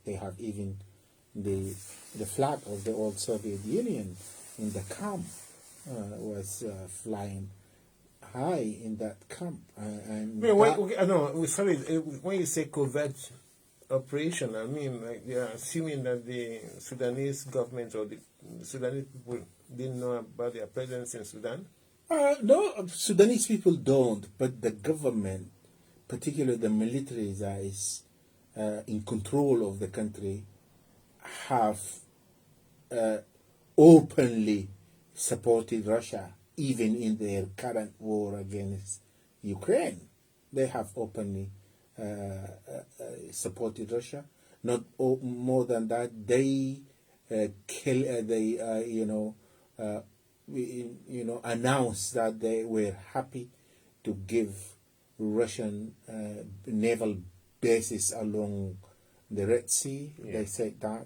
they have even the flag of the old Soviet Union in the camp was flying high in that camp. Sorry, when you say covert operation, I mean, like, they are assuming that the Sudanese government or the Sudanese people didn't know about their presence in Sudan? No, Sudanese people don't, but the government, particularly the military that is in control of the country, have openly supported Russia, even in their current war against Ukraine. They have openly supported Russia. Not more than that, they announced that they were happy to give Russian naval bases along the Red Sea. Yeah. They said that,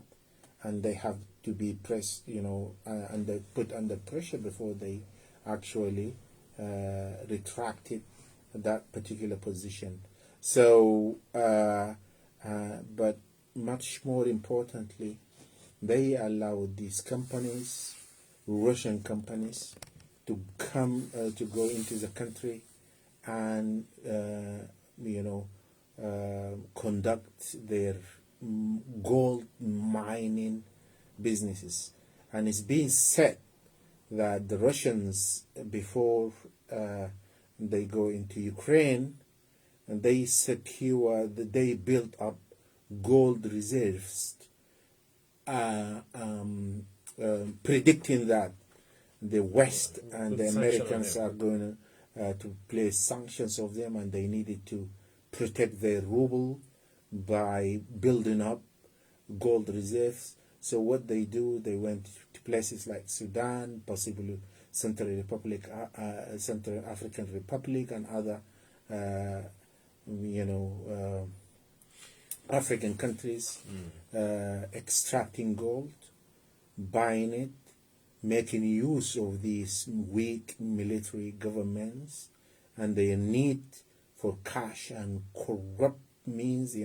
and they have to be pressed, and they put under pressure before they actually retracted that particular position. So, but much more importantly, they allowed these companies, Russian companies, to come to go into the country and conduct their gold mining businesses. And it's being said that the Russians, before they go into Ukraine, and they built up gold reserves, predicting that the West and the Americans are going to place sanctions of them, and they needed to protect their ruble by building up gold reserves. So what they do, they went to places like Sudan, possibly Central African Republic, and other African countries, extracting gold, buying it, making use of these weak military governments and their need for cash and corrupt means,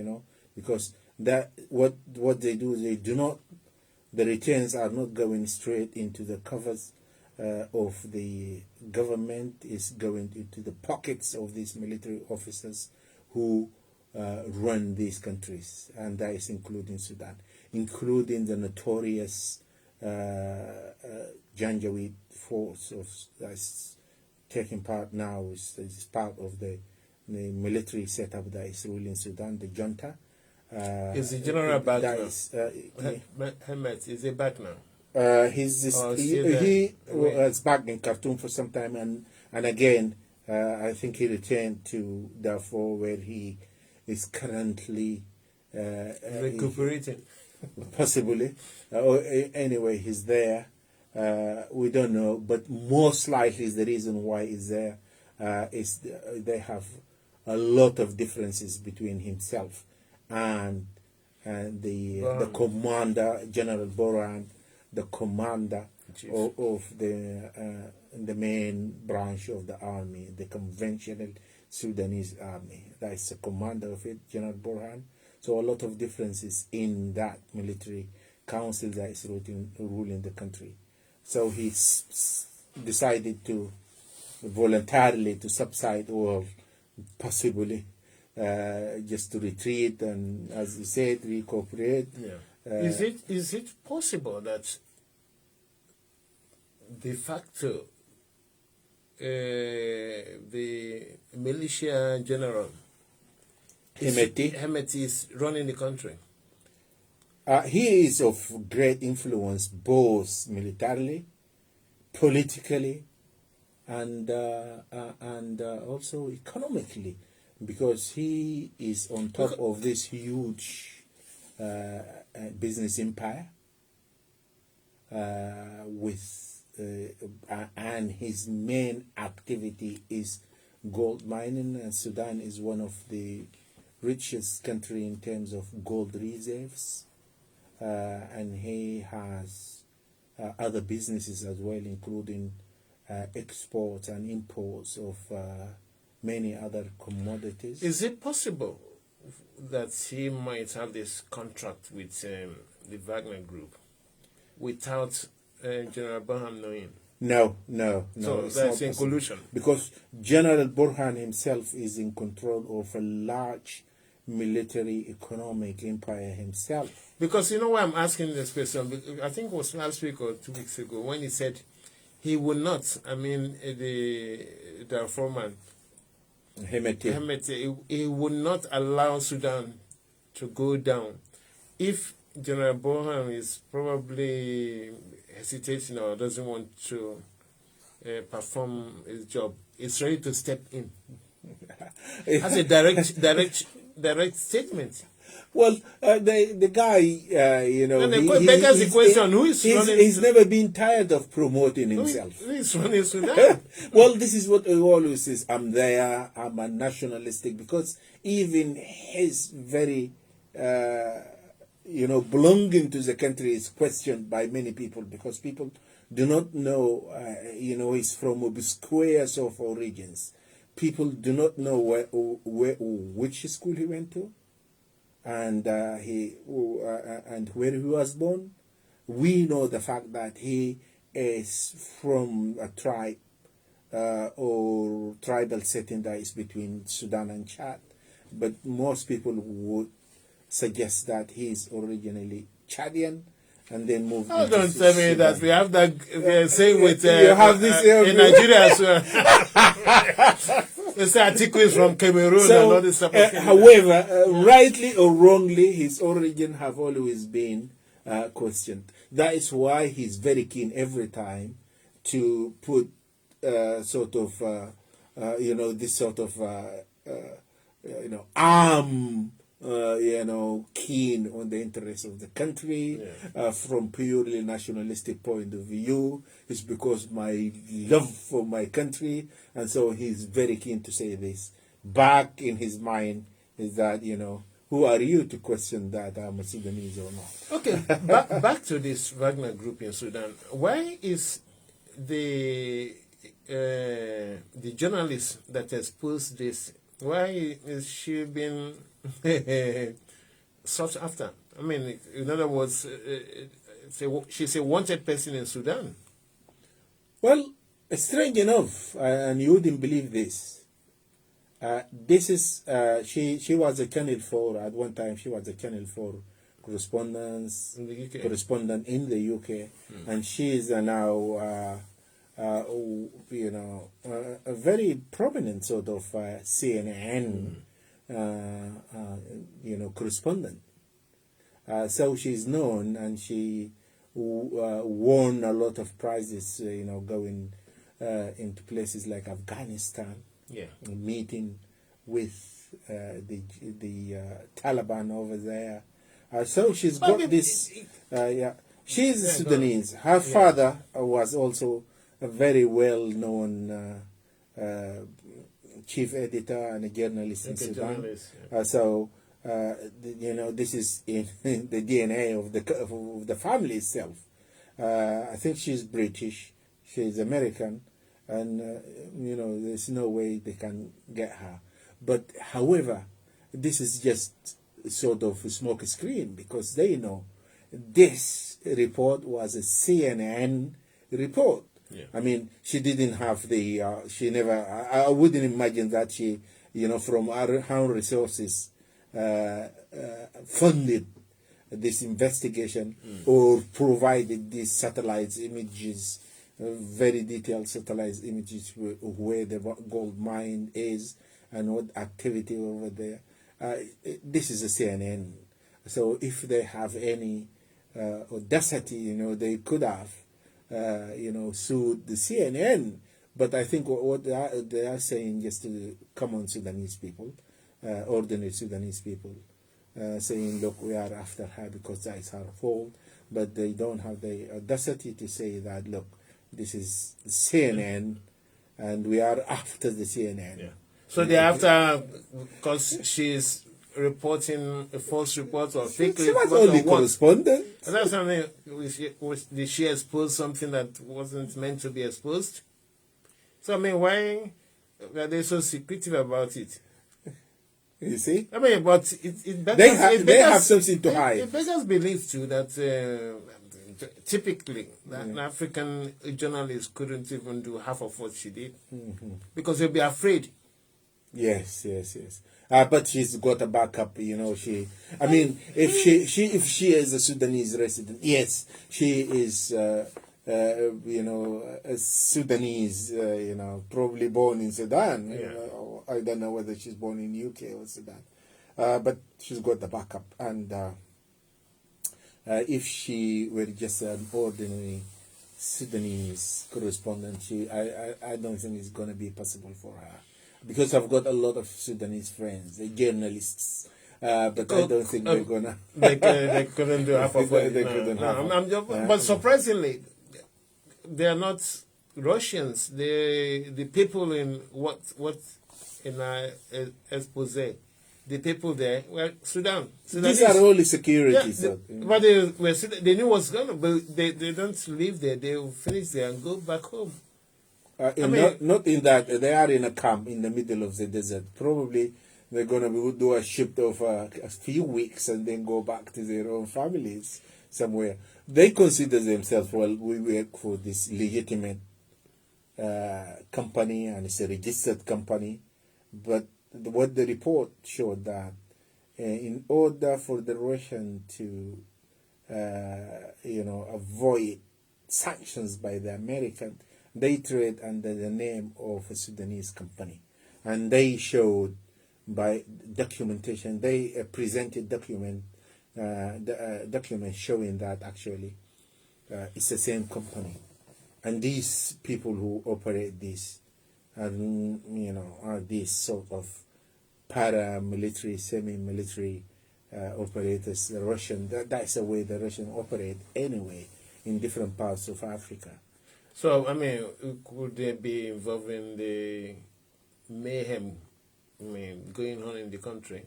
because that what they do, the returns are not going straight into the covers of the government, is going into the pockets of these military officers who run these countries, and that is including Sudan, including the notorious Janjaweed force that's taking part now, is part of the military setup that is ruling Sudan, the junta. Is the general back now? Hamet, is he back now? He was back in Khartoum for some time, and again, I think he returned to Darfur, where he is currently recuperating. Possibly. Anyway, he's there. We don't know, but most likely the reason why he's there is they have a lot of differences between himself and the commander, General Boran, the commander of the main branch of the army, the conventional Sudanese army. That is the commander of it, General Boran. So a lot of differences in that military council that is ruling the country. So he decided to voluntarily to subside, or possibly just to retreat and, as you said, recuperate. Yeah. Is it possible that de facto the militia general Hemeti is running the country? He is of great influence, both militarily, politically, and also economically, because he is on top of this huge business empire and his main activity is gold mining, and Sudan is one of the richest country in terms of gold reserves, and he has other businesses as well, including exports and imports of many other commodities. Is it possible that he might have this contract with the Wagner Group without General Bonham knowing? No. So it's that's not in possible. collusion. Because General Burhan himself is in control of a large military economic empire himself. Because you know why I'm asking this question? Because I think it was last week or 2 weeks ago when he said he would not, the foreman, Hemeti. he would not allow Sudan to go down. If General Bonham is probably hesitating or doesn't want to perform his job, he's ready to step in. That's a direct statement. Well, the guy, And the beggars the question: who is running? He's never been tired of promoting himself. Who is running Sudan? Well, this is what he always says: I'm there. I'm a nationalistic, because even his very, belonging to the country is questioned by many people, because people do not know, he's from obscure sort of origins. People do not know which school he went to, and where he was born. We know the fact that he is from a tribe or tribal setting that is between Sudan and Chad, but most people would suggest that he is originally Chadian and then moved. Oh, don't tell me that we have that same with you have this in Nigeria as well. This article is from Cameroon and all this stuff. However, rightly or wrongly, his origin have always been questioned. That is why he's very keen every time to put this sort of arm, keen on the interests of the country, from purely nationalistic point of view. It's because my love for my country, and so he's very keen to say this. Back in his mind is that, who are you to question that I'm a Sudanese or not? Okay, back to this Wagner group in Sudan. Why is the journalist that exposed this, why is she being sought after? I mean, in other words, she's a wanted person in Sudan. Well, strange enough, and you wouldn't believe this. This is she was a Channel 4 at one time. She was a Channel 4 correspondent in the UK, and she is now a very prominent sort of CNN correspondent. So she's known, and she won a lot of prizes, going into places like Afghanistan, meeting with the Taliban over there. So she's got this. She's Sudanese. Her father was also a very well-known chief editor and a journalist in Sudan. This is in the DNA of the family itself. I think she's British, she's American, and there's no way they can get her. But however, this is just sort of a smoke screen, because they know this report was a CNN report. I mean, she didn't have the, she never, I wouldn't imagine that she, from her own resources, funded this investigation or provided these satellite images, very detailed satellite images where the gold mine is and what activity over there. This is a CNN. So if they have any audacity, they could have, sued the CNN. But I think what they are saying, just to common Sudanese people, ordinary Sudanese people, saying, look, we are after her because that is her fault. But they don't have the audacity to say that, look, this is CNN and we are after the CNN. Yeah. So they're after because she's reporting a false report or fake report. She was only correspondent. And that's something. Did she expose something that wasn't meant to be exposed? So I mean, why are they so secretive about it? You see? I mean, but it beggars, They have something to hide. It beggars belief too that typically an African journalist couldn't even do half of what she did because they'll be afraid. Yes. But she's got a backup, you know. I mean, if she is a Sudanese resident, yes, she is, you know, a Sudanese, you know, probably born in Sudan. Yeah. I don't know whether she's born in UK or Sudan, but she's got the backup. And if she were just an ordinary Sudanese correspondent, I don't think it's going to be possible for her. Because I've got a lot of Sudanese friends, journalists, but I don't think they're gonna. They couldn't do half of what They couldn't have. But surprisingly, they are not Russians. The people in what in our expose, the people there were Sudanese. These are only security. But they knew what's going on, but they don't live there. They will finish there and go back home. Not in that they are in a camp in the middle of the desert. Probably they're going to do a shift of a few weeks and then go back to their own families somewhere. They consider themselves, well, we work for this legitimate company and it's a registered company. But what the report showed that in order for the Russian to, you know, avoid sanctions by the American, they trade under the name of a Sudanese company, and they showed by documentation. They presented documents showing that actually it's the same company, and these people who operate this, you know, are these sort of paramilitary, semi-military operators. The Russian, that's the way the Russians operate anyway in different parts of Africa. So, I mean, could they be involving the mayhem, going on in the country?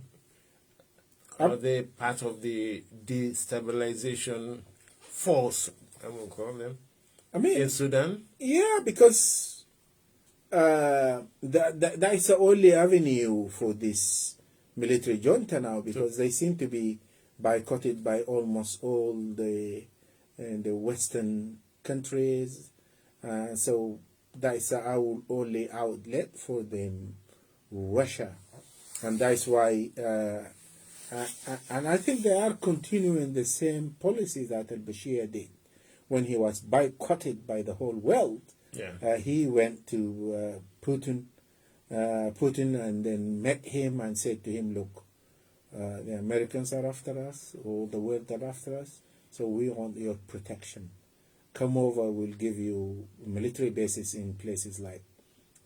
Are they part of the destabilization force, I will call them, in Sudan? Yeah, because that is the only avenue for this military junta now, because they seem to be boycotted by almost all the Western countries. So that's our only outlet for them, Russia. And that's why, and I think they are continuing the same policy that al-Bashir did. When he was boycotted by the whole world, he went to Putin and then met him and said to him, look, the Americans are after us, all the world are after us, so we want your protection. Come over, we'll give you military bases in places like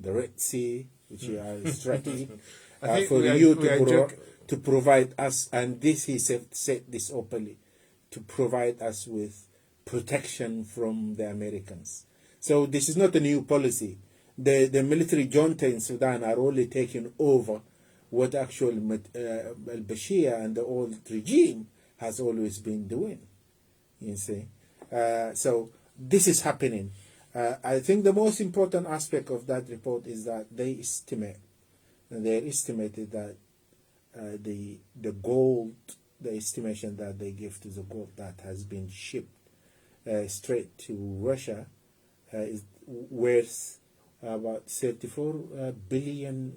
the Red Sea, which you are threatening, for you to provide us, and this he said this openly, to provide us with protection from the Americans. So this is not a new policy. The military junta in Sudan are only taking over what actual al-Bashir and the old regime has always been doing. You see. So this is happening. I think the most important aspect of that report is that they estimated that the gold, the estimation that they give to the gold that has been shipped straight to Russia is worth about $34 billion.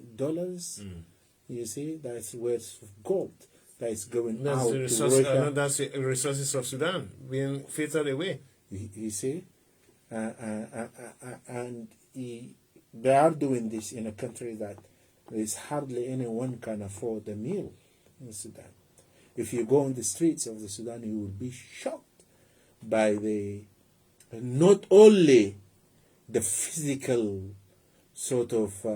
You see, that's worth of gold that is going out to Russia. That's the resources of Sudan being filtered away. You see, and they are doing this in a country that there is hardly anyone can afford a meal in Sudan. If you go on the streets of the Sudan, you will be shocked by the not only the physical sort of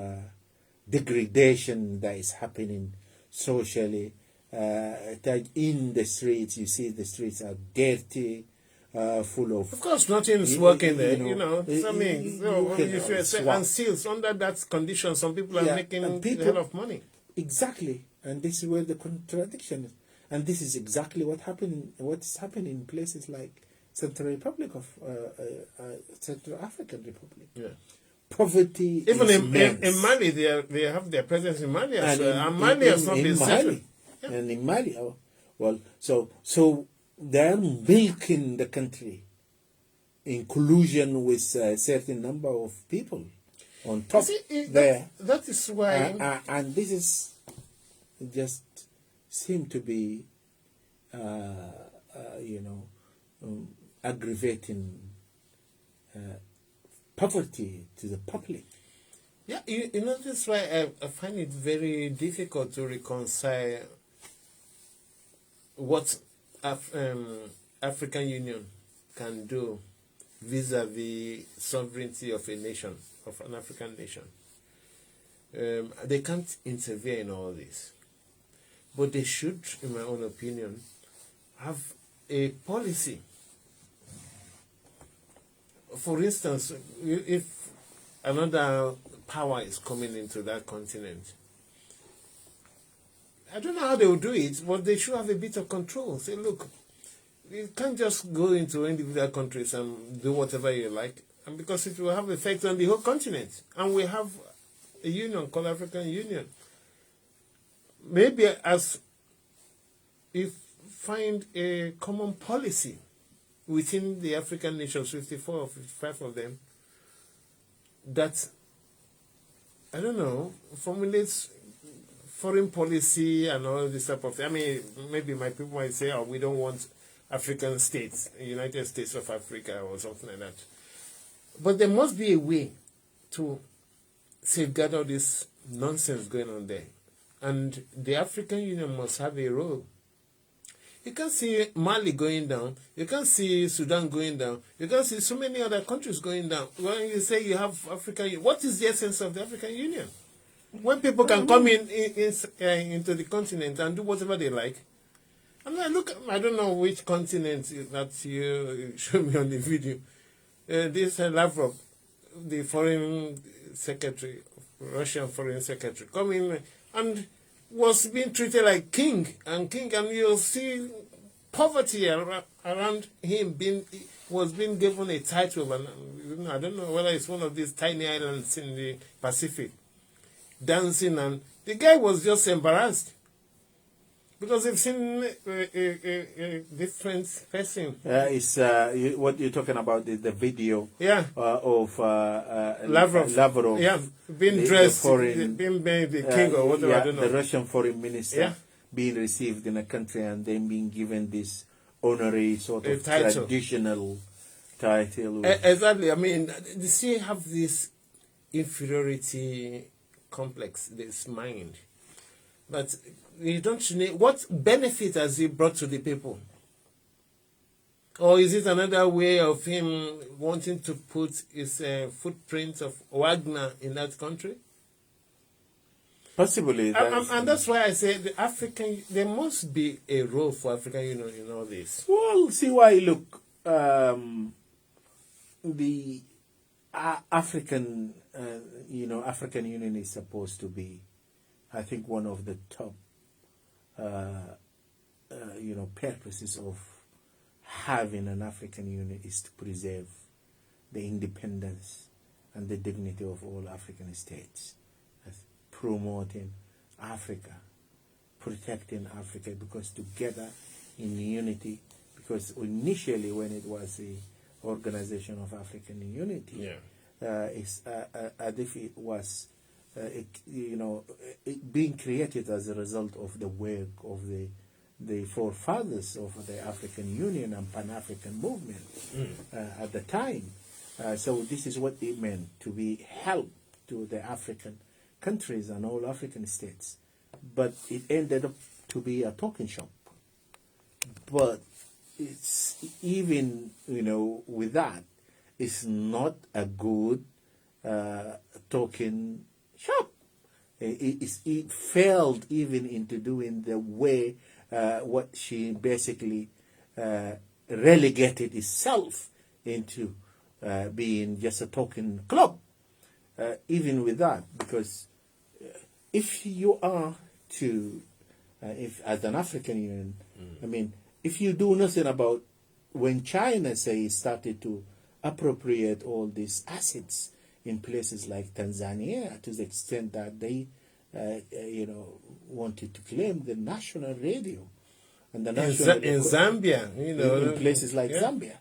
degradation that is happening socially. In the streets, you see the streets are dirty, full of... Of course, nothing is working there, you know. And still, under that condition, some people are making a hell of money. Exactly, and this is where the contradiction is. And this is exactly what is happening in places like Central Republic of Central African Republic. Yeah. poverty Even is in immense. Mali, they have their presence in Mali as well. And in- Mali has not in been Mali. settled. Yeah. And in Mali, well, so they're milking the country in collusion with a certain number of people on top You see, there. that is why. And this is just seem to be, aggravating poverty to the public. Yeah, you know, that's why I find it very difficult to reconcile what African Union can do vis-a-vis sovereignty of a nation, of an African nation. They can't interfere in all this. But they should, in my own opinion, have a policy. For instance, if another power is coming into that continent, I don't know how they will do it, but they should have a bit of control. Say, look, you can't just go into individual countries and do whatever you like, and because it will have effect on the whole continent. And we have a union called African Union. Maybe as if find a common policy within the African nations, 54 or 55 of them, that, I don't know, formulates foreign policy and all this type of thing. I mean, maybe my people might say, oh, we don't want African states, United States of Africa or something like that. But there must be a way to safeguard all this nonsense going on there. And the African Union must have a role. You can see Mali going down. You can see Sudan going down. You can see so many other countries going down. When you say you have African Union, what is the essence of the African Union? When people can come into the continent and do whatever they like. And I look, I don't know which continent that you showed me on the video. This Lavrov, the foreign secretary, Russian foreign secretary, coming and was being treated like king, and you'll see poverty around him was being given a title, and I don't know whether it's one of these tiny islands in the Pacific, dancing, and the guy was just embarrassed because they've seen a different person. It's what you're talking about is the video of Lavrov. Yeah, being dressed, being made the king or whatever. I don't know. The Russian foreign minister being received in a country and then being given this honorary sort of traditional title. Exactly. I mean, they still have this inferiority complex, this mind. But you don't need, what benefit has he brought to the people? Or is it another way of him wanting to put his footprint of Wagner in that country? Possibly. And that's why I say there must be a role for African Union in all this. Well, see why, look, the African Union is supposed to be, I think, one of the top, purposes of having an African Union is to preserve the independence and the dignity of all African states, promoting Africa, protecting Africa, because together in unity, because initially when it was the Organization of African Unity, it's as if it was being created as a result of the work of the forefathers of the African Union and Pan-African movement at the time. So this is what it meant, to be help to the African countries and all African states. But it ended up to be a talking shop. But it's even, with that, it's not a good talking shop. It failed even into doing the way what she basically relegated itself into being just a talking club. Even with that, because if you are to, if as an African Union, I mean, if you do nothing about when China, say, started to appropriate all these assets in places like Tanzania, to the extent that they, wanted to claim the national radio and the national In Zambia, in places like Zambia.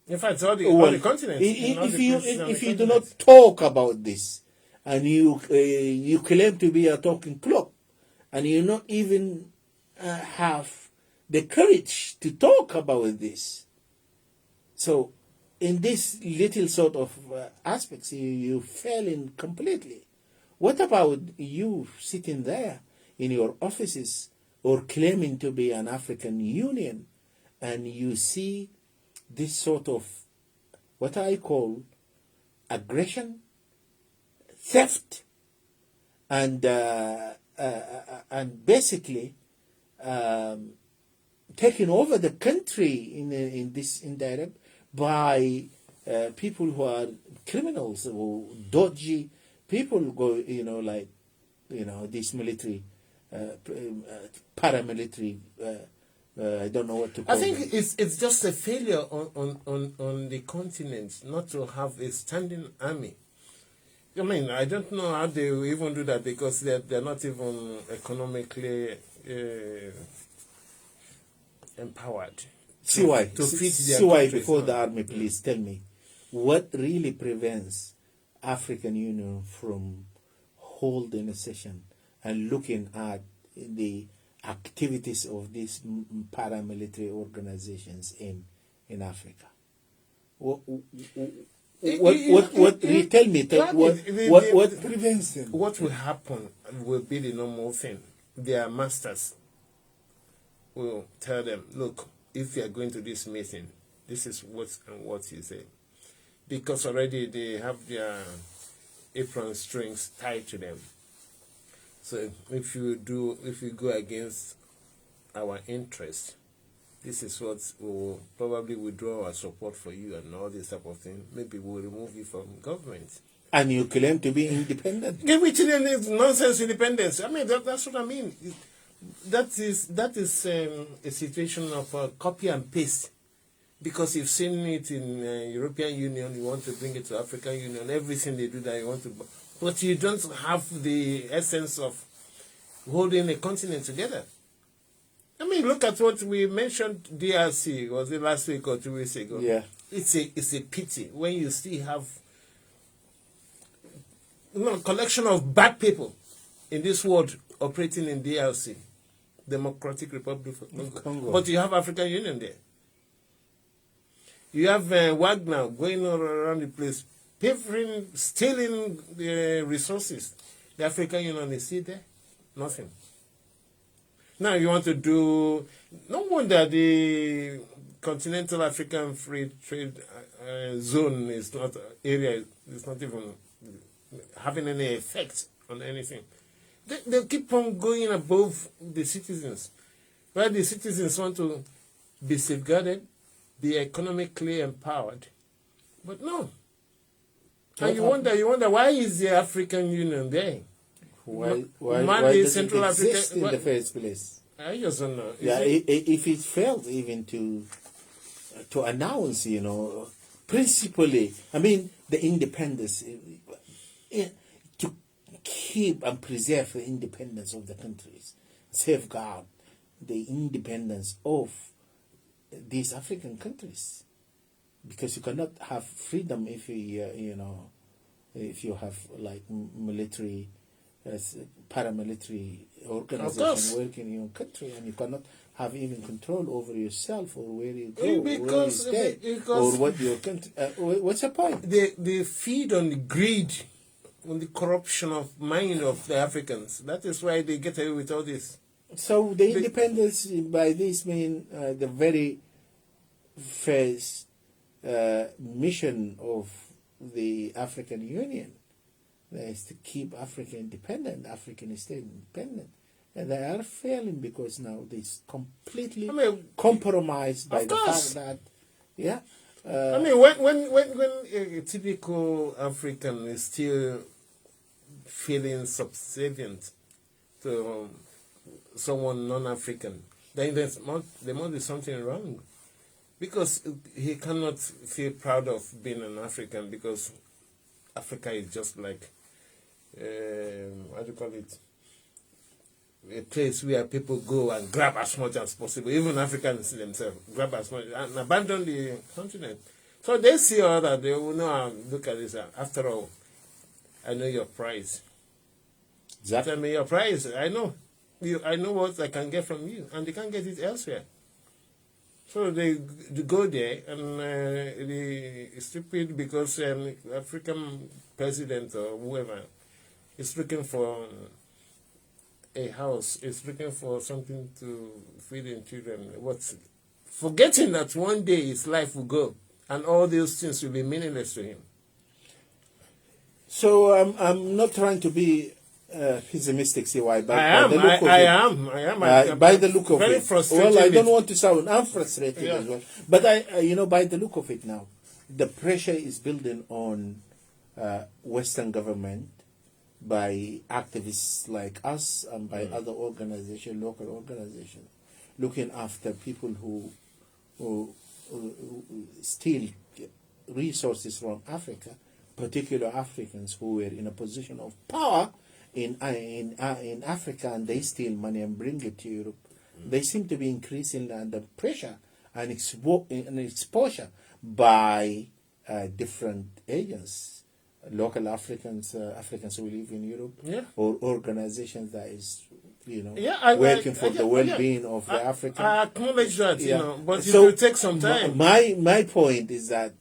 In fact, all the continents. If you do not talk about this, and you claim to be a talking club, and you not even have the courage to talk about this, so in this little sort of aspects, you fail in completely. What about you sitting there in your offices or claiming to be an African Union, and you see this sort of what I call aggression, theft, and basically taking over the country in this indirect by people who are criminals or dodgy people, this military, paramilitary. I don't know what to call it. I think it's just a failure on the continent not to have a standing army. I mean, I don't know how they will even do that, because they're not even economically empowered. See why? Countries. Before the army, please tell me what really prevents African Union from holding a session and looking at the activities of these paramilitary organizations in Africa. What tell me what prevents them? What will happen will be the normal thing. Their masters will tell them, look, if you are going to this meeting, this is what you say. Because already they have their apron strings tied to them. So if you go against our interest, this is what will probably withdraw our support for you and all this type of thing. Maybe we'll remove you from government. And you claim to be independent. Yeah, which is nonsense independence. I mean, that's what I mean. That is a situation of copy and paste. Because you've seen it in European Union, you want to bring it to African Union. Everything they do that you want to, but you don't have the essence of holding a continent together. I mean, look at what we mentioned. DRC, was it last week or 2 weeks ago? Yeah, it's a pity when you still have a collection of bad people in this world operating in DRC, Democratic Republic of Congo. But you have African Union there. You have Wagner going all around the place, stealing the resources. The African Union is still there. Nothing. Now you want to do... No wonder the Continental African Free Trade Zone is not even having any effect on anything. They keep on going above the citizens. Where the citizens want to be safeguarded, be economically empowered. But no. And you wonder why is the African Union there? Why does it exist in the first place? I just don't know. Yeah, if it failed even to announce, principally, I mean, the independence, to keep and preserve the independence of the countries, safeguard the independence of these African countries, because you cannot have freedom if if you have like military, paramilitary organization working in your country, and you cannot have even control over yourself or where you go, or where you stay, or what your country. What's the point? They feed on the greed, on the corruption of mind of the Africans. That is why they get away with all this. So the independence, by this mean the very first mission of the African Union is to keep Africa independent, African state independent. And they are failing because now they're completely compromised by the fact that, I mean, when a typical African is still feeling subservient to someone non-African, then there must be something wrong, because he cannot feel proud of being an African, because Africa is just like, what do you call it? A place where people go and grab as much as possible. Even Africans themselves grab as much and abandon the continent. So they see all that. They will know. Look at this. After all, I know your price. Exactly. Tell me your price. I know. I know what I can get from you, and they can't get it elsewhere. So they go there, and the stupid, because African president or whoever is looking for a house, is looking for something to feed in children. What's forgetting that one day his life will go, and all those things will be meaningless to him. So I'm not trying to be pessimistic, CY, but I am. By the look of very it, frustrated. well, I don't want to sound. I'm frustrated Yeah. as well. But by the look of it now, the pressure is building on Western government by activists like us and by other organizations, local organizations, looking after people who steal resources from Africa, particular Africans who were in a position of power in Africa, and they steal money and bring it to Europe. They seem to be increasingly under pressure and exposure by different agents, local Africans who live in Europe, Yeah. or organizations that is working for the well-being of the African. I acknowledge that, Yeah. but So, it will take some time. My point is that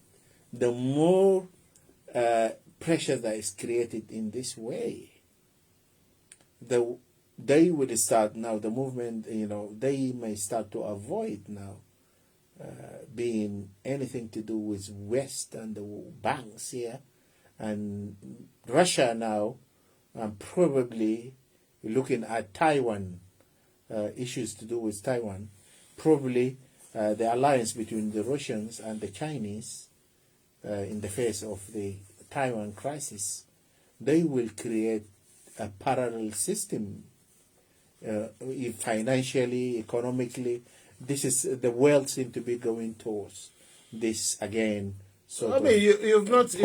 the more pressure that is created in this way, they will start now, the movement, they may start to avoid now being anything to do with West and the banks here. And Russia now, probably looking at Taiwan, issues to do with Taiwan, probably the alliance between the Russians and the Chinese in the face of the Taiwan crisis, they will create a parallel system, financially, economically. This is the world seems to be going towards this again. So you've not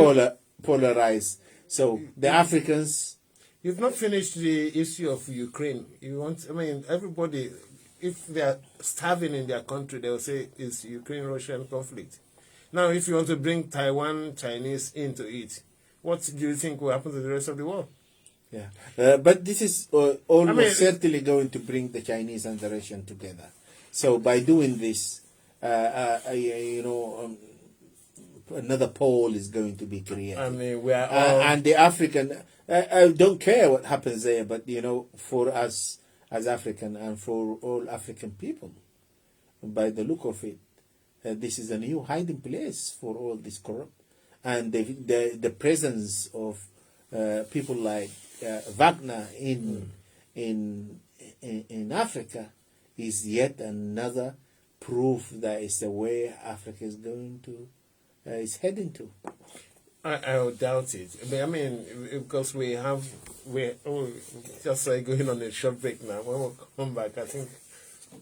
polarized. So the Africans. You've not finished the issue of Ukraine. Everybody, if they are starving in their country, they will say it's Ukraine-Russian conflict. Now, if you want to bring Taiwan, Chinese into it, what do you think will happen to the rest of the world? Yeah, but this is almost certainly going to bring the Chinese and the Russian together. So by doing this, another pole is going to be created. We are all... and the African, I don't care what happens there, but for us as African and for all African people, by the look of it, this is a new hiding place for all this corrupt, and the presence of people like Wagner in Africa is yet another proof that is the way Africa is going to is heading to. I would doubt it. Because we're just going on a short break now. When we come back, I think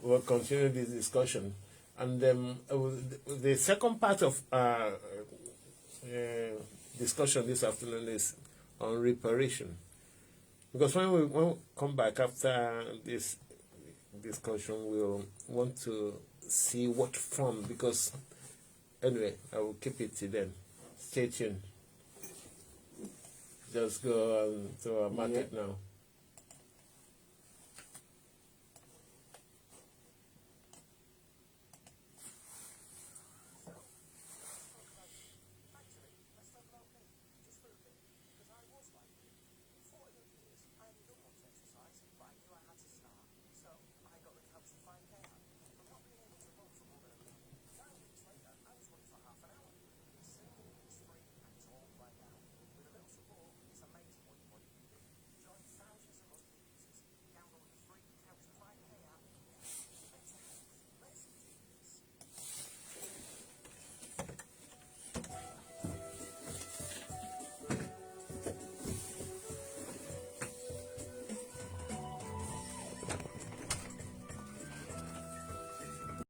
we'll continue this discussion. And the second part of our discussion this afternoon is on reparation. Because when we come back after this discussion, we'll want to see what form. Because anyway, I will keep it till then. Stay tuned. Just go to our market now.